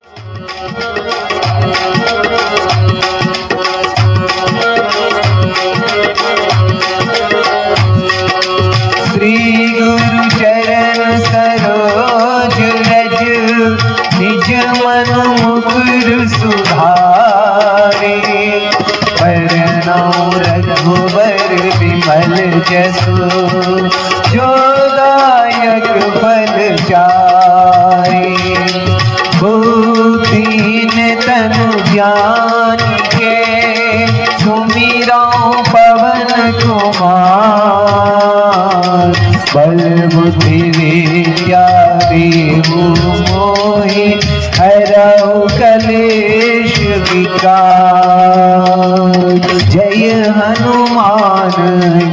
श्री गुरु चरण सरोज रज निज मन मुकुर सुधारे। बरनउँ रघुबर विमल जसु जो दायक फल चारे। बुद्धिहीन तनु ज्ञान के सुमिरौं पवन कुमार। बल बुद्धि विद्या देहु मोहि हरऊ कलेश विकार। जय हनुमान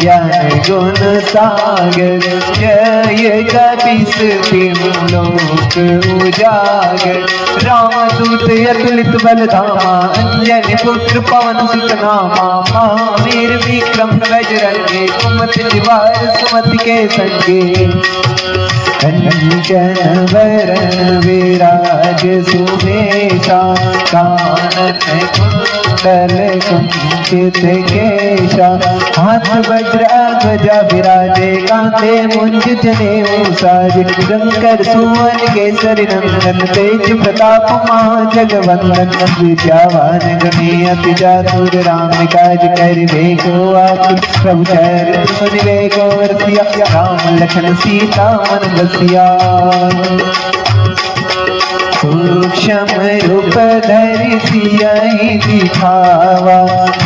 ज्ञान गुण सागर। जय कपीस तिहुँ लोक उजागर। रामदूत अतुलित बल धामा। अंजनी पुत्र पवन सुत नामा। महावीर विक्रम बजरंगी। कुमति निवार सुमति के संगे। कंचन वरण विराज सुबेशा। कानन कुंडल कुंचित केशा। हाथ वज्र ध्वजा विराजे। कांधे मुंज जनेऊ साजे। शंकर सुवन केसरी नंदन। तेज प्रताप महाजगवंदन। विद्यावान गुणी अति चातुर। राम काज करिबे को आतुर। प्रभु चरित्र सुनिबे को रसिया। राम लखन सीता मन बसिया। सूक्ष्म रूप धरि सियहि दिखावा।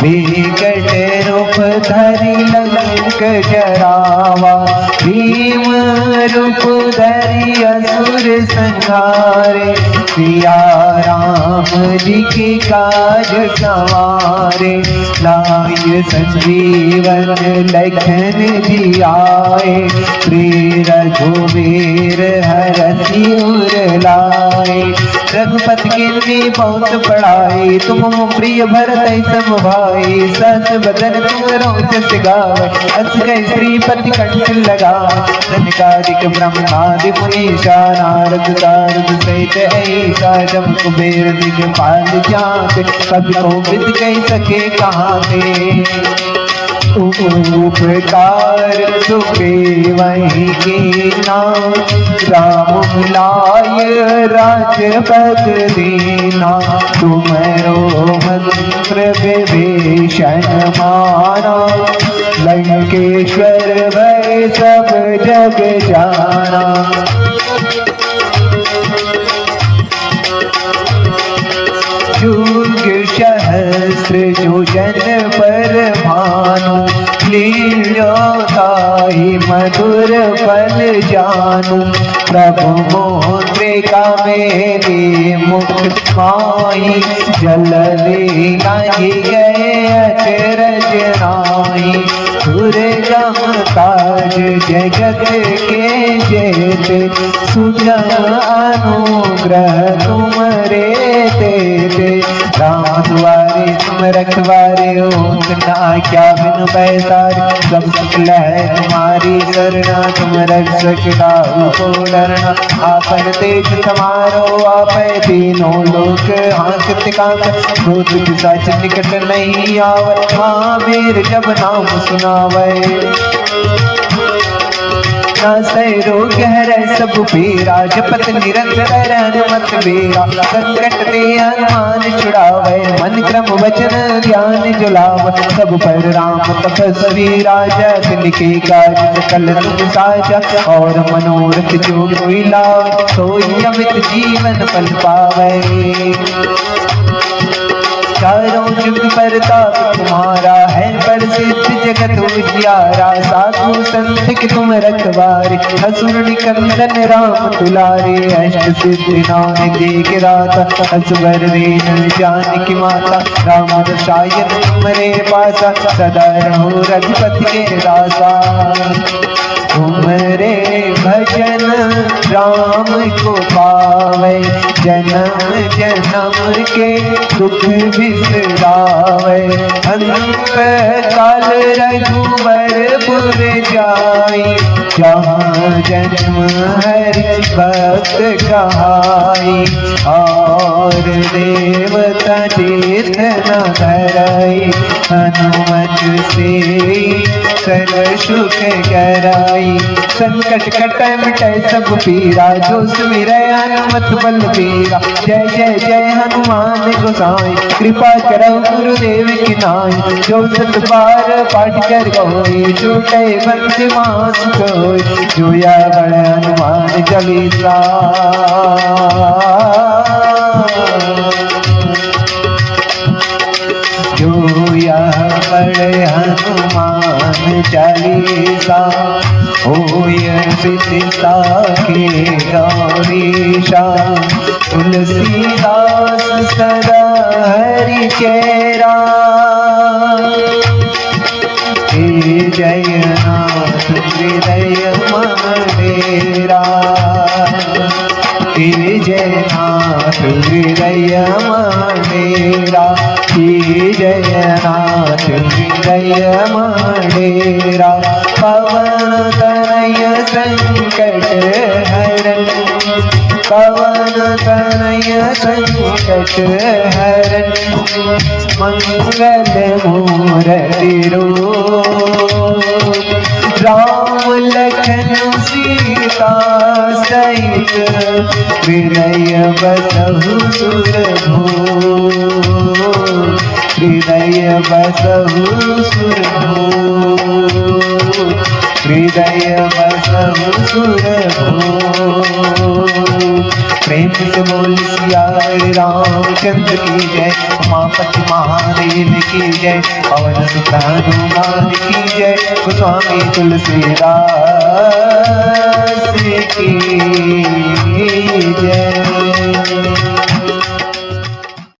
विकट रूप धरि लंक जरावा। भीम रूप धरि असुर संहारे। सिया राम जी के काज संवारे। लाय संजीवन लखन जी आए। श्री रघुवीर हरषि उर लाए। रघुपति कीन्ही बहुत बड़ाई। तुम प्रिय भरत सम भाई। सहस बदन तुमरो जस गावै। अस कहि श्रीपति कंठ लगावै। सनकादिक ब्रह्मादि मुनीसा। नारद सारद सहित ऐसा। जम कुबेर दिगपाल जाते। कवि कोविद कहि सके कहाँ ते। उपकार सुग्रीवहि कीन्हा। राम मिलाय राजपद दीन्हा। तुमरो मंत्र विभीषण माना। लंकेश्वर भय सब जग जाना। युग सहस्र योजन पर भानु। लील्योताहि मधुर फल जानु। प्रभु मुद्रिका मेली मुख माहि। जलधि लांघि गए अचरज नाहि। दुर्गम काज जगत के जेते। सुजन अनुग्रह तुमरे तेते। राम दुआरे तुम रखवारे हो। ना क्या बिनु पैसारे। सब सकल है तुम्हारी करना। तुम रक्षक काहू को डरना। आपन तेज समारो आपै तीनों लोक हांकत कांपै। भूत पिशाच निकट नहीं आवै। महावीर जब नाम सुनावै। नासै रोग हरै सब पीरा। जपत निरंतर हनुमत बीरा। संकट ते हनुमान छुड़ावै। मन क्रम वचन ध्यान जुलावै। सब पर राम तपस्वी राजा। तिनके काज सकल तुम साजा। और मनोरथ जो कोई लावै। सोई अमित जीवन फल पावै। चारों जुग परताप तुम्हारा है। प्रसिद्ध जगत उजियारा। साधु संत के तुम रखवारे। असुर निकंदन राम दुलारे। अष्ट सिद्धि नौ निधि के दाता। असवर दीन जानकी माता। राम रसायन तुमरे पासा। सदा रहो रघुपति के दासा। उमरे भजन राम को पावे, जन्म जन्म के दुख बिसरावे। अंत काल रघुवरपुर जाई, जहाँ जन्म हरि भक्त कहाई। और देवता तीर्थ न धराई, हनुमत से सर्व सुख कराई। संकट कटे मिटे सब पीरा, जो सुमिरै हनुमत बलबीरा। जय जय जय हनुमान गोसाई, कृपा करौ गुरुदेव की नाई। जो सत बार पाठ कर गई, छूटे बंसी मास कोई। जोया बड़ हनुमान चालीसा, जोया बड़ हनुमान चालीसा। होय विदिता के गौरीशा, तुलसीदास सदा हरि चेरा। हे जयनाथ हृदय मडेरा, हे जयनाथ हृदय मडेरा। हे जयनाथ हृदय मडेरा। पवन तनय संकट हरन, पवन तनय संकट हरन। मंगल मूर्ति रूप, राम लखन सीता सहित। हृदय बसहु सुरभूप, हृदय बसहु सुरभूप, हृदय बसहु सुरभूप। प्रेम से बोल सिया रामचंद्र की जय, उमापति महादेव की जय, पवन सुत हनुमान की जय। गोस्वामी तुलसीदास की